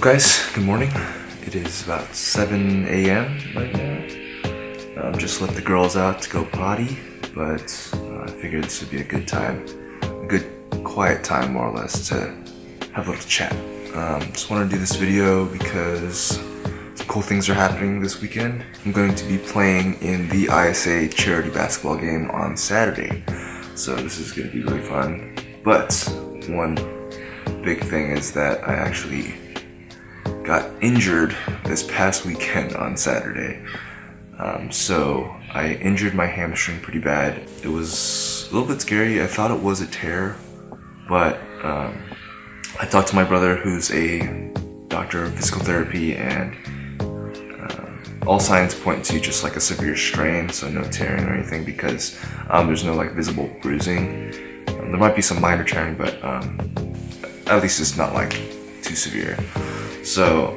Guys? Good morning. It is about 7 a.m. right now. Just let the girls out to go potty, but I figured this would be a good time, a good quiet time more or less to have a little chat. Just want to do this video because some cool things are happening this weekend. I'm going to be playing in the ISA charity basketball game on Saturday, so this is going to be really fun. But one big thing is that I actually got injured this past weekend on Saturday. So I injured my hamstring pretty bad. It was a little bit scary. I thought it was a tear, but I talked to my brother, who's a doctor of physical therapy, and all signs point to just like a severe strain, so no tearing or anything, because there's no like visible bruising. There might be some minor tearing, but at least it's not like too severe. So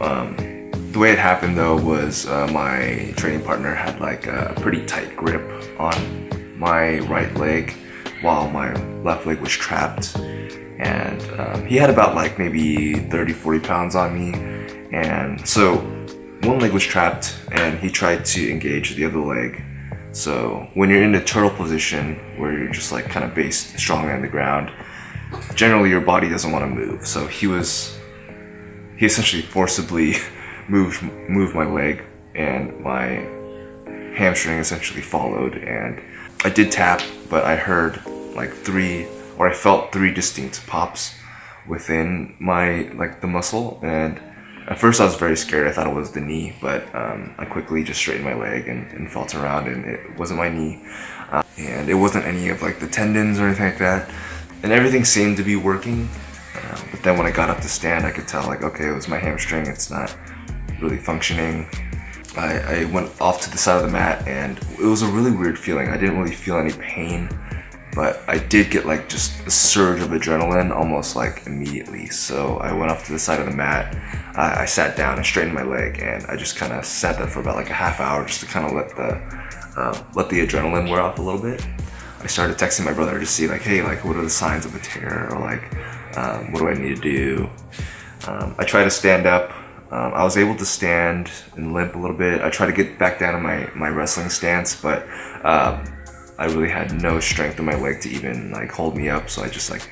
the way it happened though was my training partner had like a pretty tight grip on my right leg while my left leg was trapped, and he had about like maybe 30-40 pounds on me, and so one leg was trapped and he tried to engage the other leg. So when you're in the turtle position where you're just like kind of based strongly on the ground, generally your body doesn't want to move. So he essentially forcibly moved my leg, and my hamstring essentially followed, and I did tap, but I heard like I felt three distinct pops within my the muscle, and at first I was very scared. I thought it was the knee, but I quickly just straightened my leg and felt around, and it wasn't my knee, and it wasn't any of like the tendons or anything like that, and everything seemed to be working. But then when I got up to stand, I could tell like, okay, it was my hamstring, it's not really functioning. I went off to the side of the mat, and it was a really weird feeling. I didn't really feel any pain, but I did get like just a surge of adrenaline almost like immediately. So I went off to the side of the mat, I sat down and straightened my leg, and I just kind of sat there for about like a half hour just to kind of let the adrenaline wear off a little bit. I started texting my brother to see like, hey, like what are the signs of a tear, or like what do I need to do? I tried to stand up. I was able to stand and limp a little bit. I tried to get back down to my wrestling stance, but I really had no strength in my leg to even like hold me up, so I just like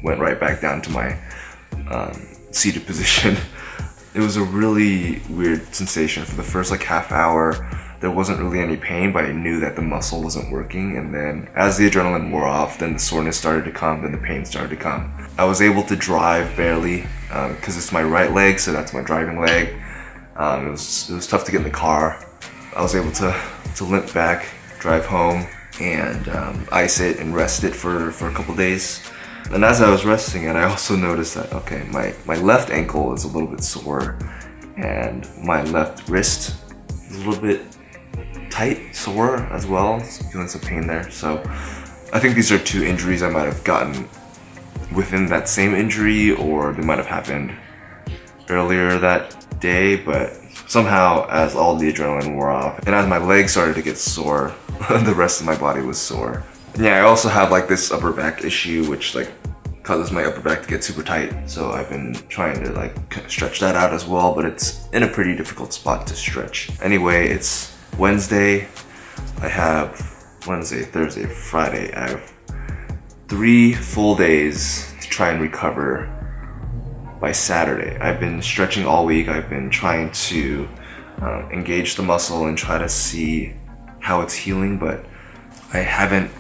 went right back down to my seated position. It was a really weird sensation. For the first like half hour, there wasn't really any pain, but I knew that the muscle wasn't working, and then as the adrenaline wore off, then the soreness started to come, then the pain started to come. I was able to drive barely, because it's my right leg, so that's my driving leg. It was tough to get in the car. I was able to limp back, drive home, and ice it and rest it for a couple days. And as I was resting it, I also noticed that, okay, my left ankle is a little bit sore, and my left wrist is a little bit tight, sore as well, feeling some pain there. So I think these are two injuries I might have gotten within that same injury, or they might have happened earlier that day, but somehow as all the adrenaline wore off and as my legs started to get sore, the rest of my body was sore. And yeah, I also have like this upper back issue, which like causes my upper back to get super tight, so I've been trying to like stretch that out as well, but it's in a pretty difficult spot to stretch. Anyway, it's Wednesday. I have Wednesday, Thursday, Friday. I have 3 full days to try and recover by Saturday. I've been stretching all week. I've been trying to engage the muscle and try to see how it's healing, but I haven't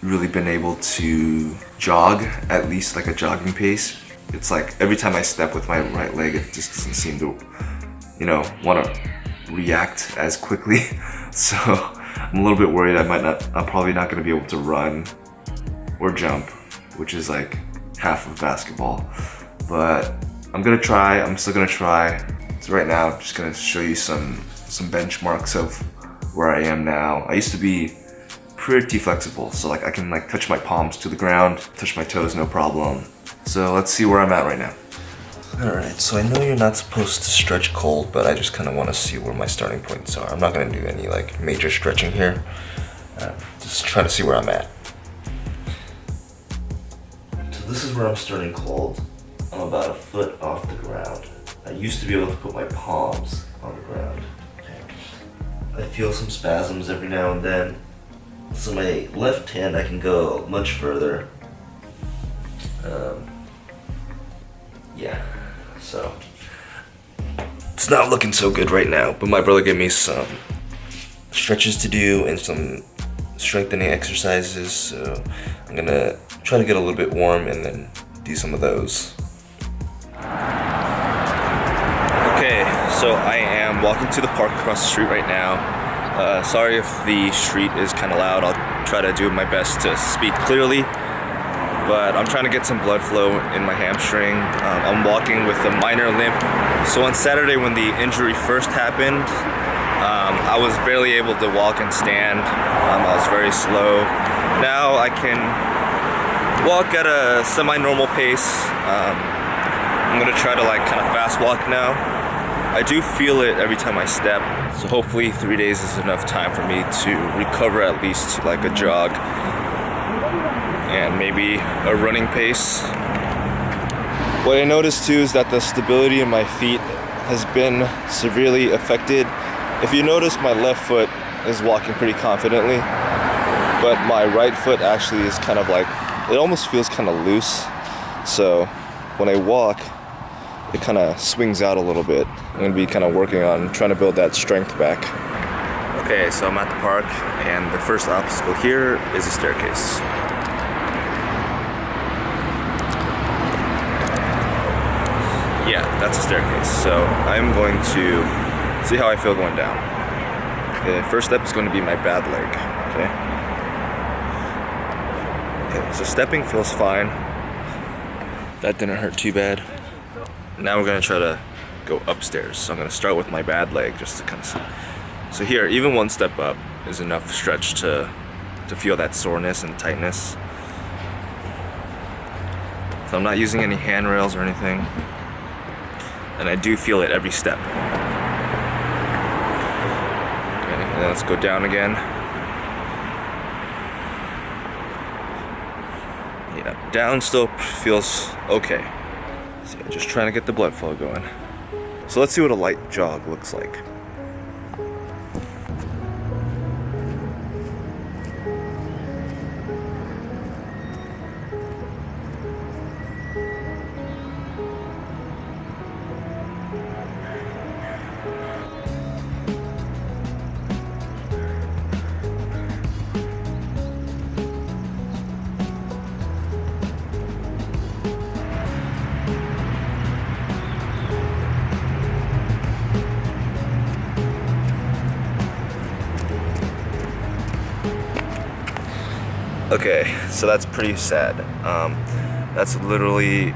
really been able to jog at least like a jogging pace. It's like every time I step with my right leg, it just doesn't seem to, want to react as quickly. So I'm a little bit worried I'm probably not going to be able to run or jump, which is like half of basketball. But I'm gonna try. I'm still gonna try. So right now, I'm just gonna show you some benchmarks of where I am now. I used to be pretty flexible, so like I can like touch my palms to the ground, touch my toes, no problem. So let's see where I'm at right now. Alright, so I know you're not supposed to stretch cold, but I just kind of want to see where my starting points are. I'm not going to do any like major stretching here. Just trying to see where I'm at. So this is where I'm starting cold. I'm about a foot off the ground. I used to be able to put my palms on the ground. I feel some spasms every now and then. So my left hand, I can go much further. Yeah, so it's not looking so good right now, but my brother gave me some stretches to do and some strengthening exercises, so I'm gonna try to get a little bit warm and then do some of those. Okay, so I am walking to the park across the street right now. Sorry if the street is kind of loud. I'll try to do my best to speak clearly, but I'm trying to get some blood flow in my hamstring. I'm walking with a minor limp. So on Saturday when the injury first happened, I was barely able to walk and stand. I was very slow. Now I can walk at a semi-normal pace. I'm gonna try to like kind of fast walk now. I do feel it every time I step, so hopefully 3 days is enough time for me to recover at least to like a jog and maybe a running pace. What I noticed too is that the stability in my feet has been severely affected. If you notice, my left foot is walking pretty confidently, but my right foot actually is kind of like, it almost feels kind of loose. So when I walk, it kind of swings out a little bit. I'm gonna be kind of working on trying to build that strength back. Okay, so I'm at the park, and the first obstacle here is a staircase. Yeah, that's a staircase. So I'm going to see how I feel going down. The first step is going to be my bad leg, okay? Okay, so stepping feels fine. That didn't hurt too bad. Now we're gonna try to go upstairs. So I'm gonna start with my bad leg just to kind of see. So here, even one step up is enough stretch to feel that soreness and tightness. So I'm not using any handrails or anything. And I do feel it every step. Okay, and then let's go down again. Yeah, down still feels okay. So just trying to get the blood flow going. So let's see what a light jog looks like. Okay, so that's pretty sad. That's literally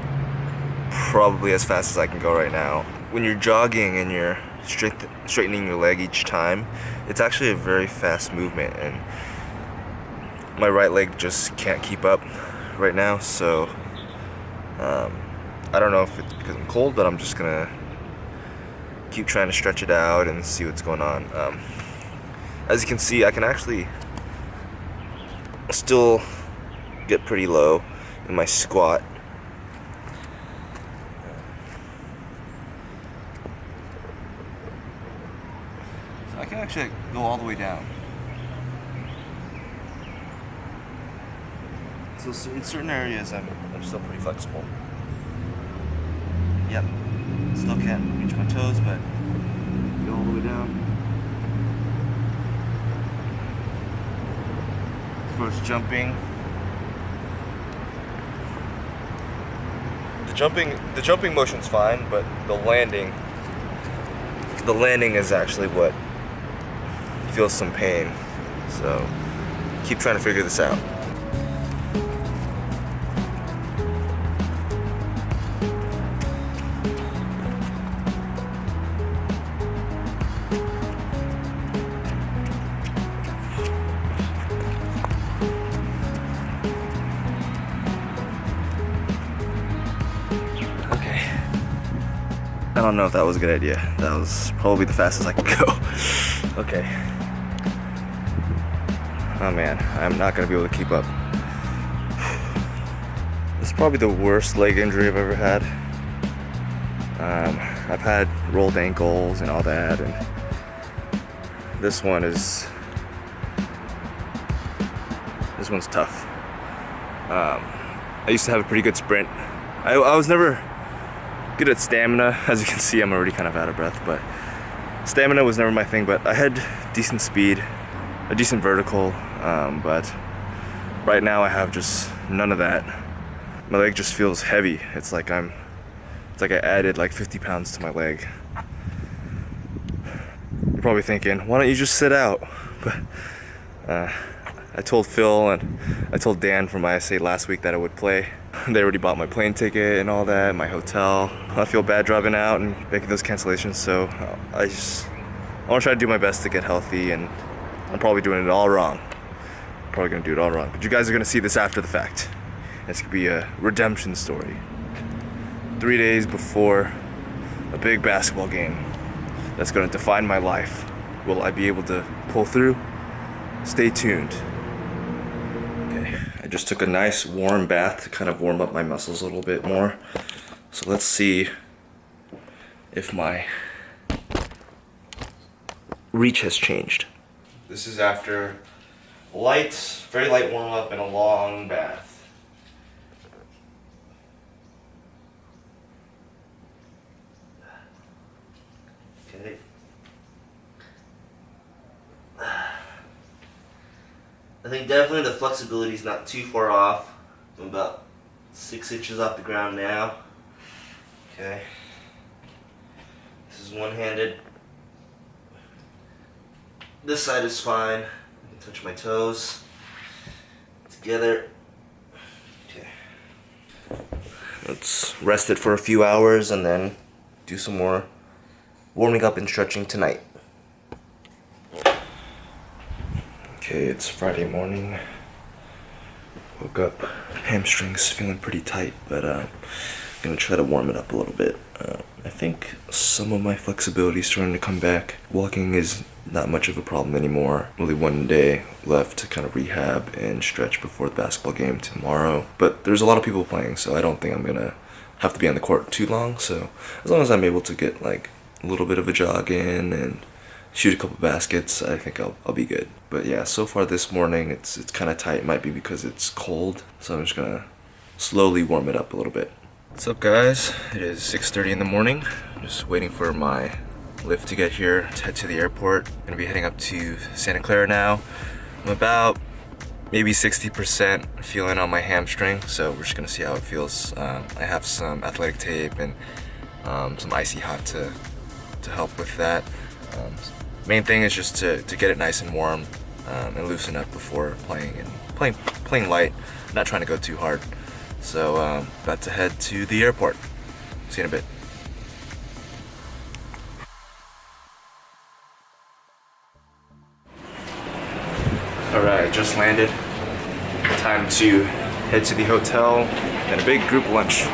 probably as fast as I can go right now. When you're jogging and you're straightening your leg each time, it's actually a very fast movement, and my right leg just can't keep up right now, so I don't know if it's because I'm cold, but I'm just gonna keep trying to stretch it out and see what's going on. As you can see, I can actually still get pretty low in my squat. So I can actually go all the way down. So in certain areas I'm still pretty flexible. Yep, still can't reach my toes, but go all the way down. As far as jumping, the jumping motion's fine, but the landing is actually what feels some pain. So keep trying to figure this out. I don't know if that was a good idea. That was probably the fastest I could go. Okay. Oh man, I'm not gonna be able to keep up. This is probably the worst leg injury I've ever had. I've had rolled ankles and all that, and this one's tough. I used to have a pretty good sprint. I was never good at stamina. As you can see, I'm already kind of out of breath, but stamina was never my thing. But I had decent speed, a decent vertical, but right now I have just none of that. My leg just feels heavy. It's like I added like 50 pounds to my leg. You're probably thinking, why don't you just sit out? But I told Phil and I told Dan from ISA last week that I would play. They already bought my plane ticket and all that, my hotel. I feel bad driving out and making those cancellations, so I want to try to do my best to get healthy, and I'm probably doing it all wrong. Probably gonna do it all wrong. But you guys are gonna see this after the fact. It's gonna be a redemption story. 3 days before a big basketball game that's gonna define my life. Will I be able to pull through? Stay tuned. Okay, I just took a nice warm bath to kind of warm up my muscles a little bit more. So let's see if my reach has changed. This is after very light warm up and a long bath. Okay. I think definitely the flexibility is not too far off. I'm about 6 inches off the ground now. Okay. This is one-handed. This side is fine. I can touch my toes together. Okay. Let's rest it for a few hours and then do some more warming up and stretching tonight. Okay, it's Friday morning. Woke up, hamstrings feeling pretty tight, but gonna try to warm it up a little bit. I think some of my flexibility is starting to come back. Walking is not much of a problem anymore. Only 1 day left to kind of rehab and stretch before the basketball game tomorrow. But there's a lot of people playing, so I don't think I'm gonna have to be on the court too long. So as long as I'm able to get like a little bit of a jog in and shoot a couple baskets, I think I'll be good. But yeah, so far this morning it's kind of tight. It might be because it's cold, so I'm just gonna slowly warm it up a little bit. What's up, guys? It is 6:30 in the morning. I'm just waiting for my lift to get here to head to the airport. I'm gonna be heading up to Santa Clara now. I'm about maybe 60% feeling on my hamstring, so we're just gonna see how it feels. I have some athletic tape and some icy hot to help with that. Main thing is just to get it nice and warm and loosen up before playing, and playing light, not trying to go too hard. So about to head to the airport. See you in a bit. Alright, just landed. Time to head to the hotel and a big group lunch.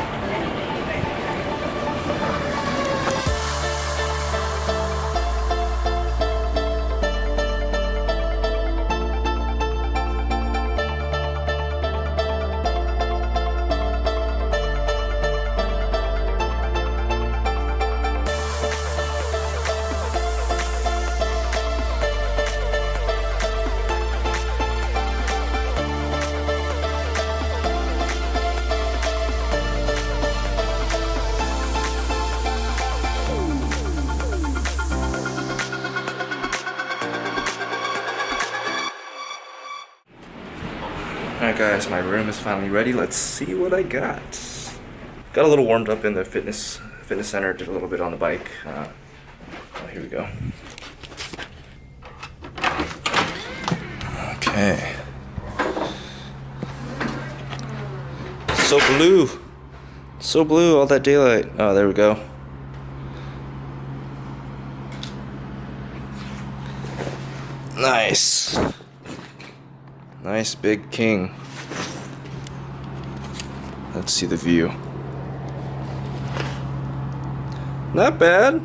Alright guys, my room is finally ready. Let's see what I got. Got a little warmed up in the fitness center, did a little bit on the bike. Here we go. Okay. So blue. So blue, all that daylight. Oh, there we go. Nice. Nice big king. Let's see the view. Not bad.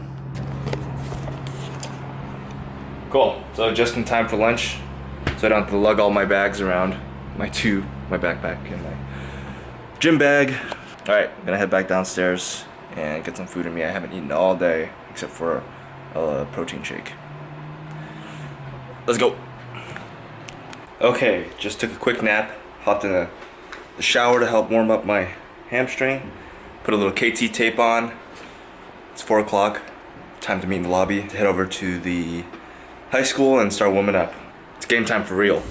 Cool. So just in time for lunch, so I don't have to lug all my bags around. My backpack and my gym bag. All right, I'm gonna head back downstairs, and get some food in me. I haven't eaten all day except for a protein shake. Let's go. Okay, just took a quick nap, hopped in the shower to help warm up my hamstring, put a little KT tape on. It's 4 o'clock, time to meet in the lobby to head over to the high school and start warming up. It's game time for real.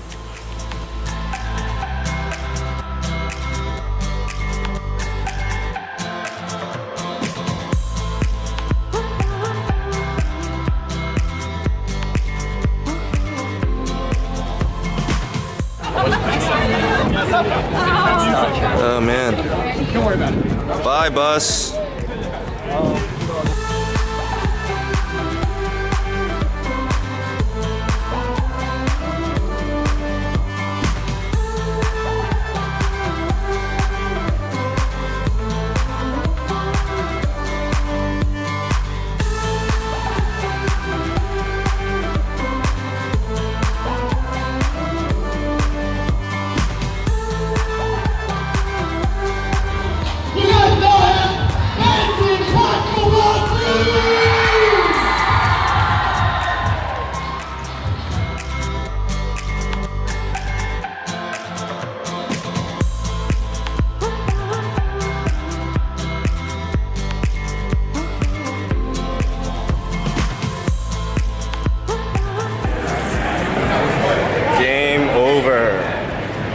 Oh man. Don't worry about it. Bye, bus.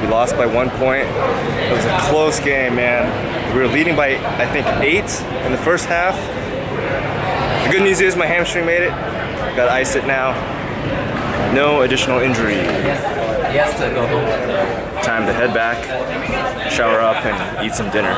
Lost by 1 point. It was a close game, man. We were leading by, I think, 8 in the first half. The good news is my hamstring made it. Got to ice it now. No additional injury. Yes, to go home. Time to head back, shower up, and eat some dinner.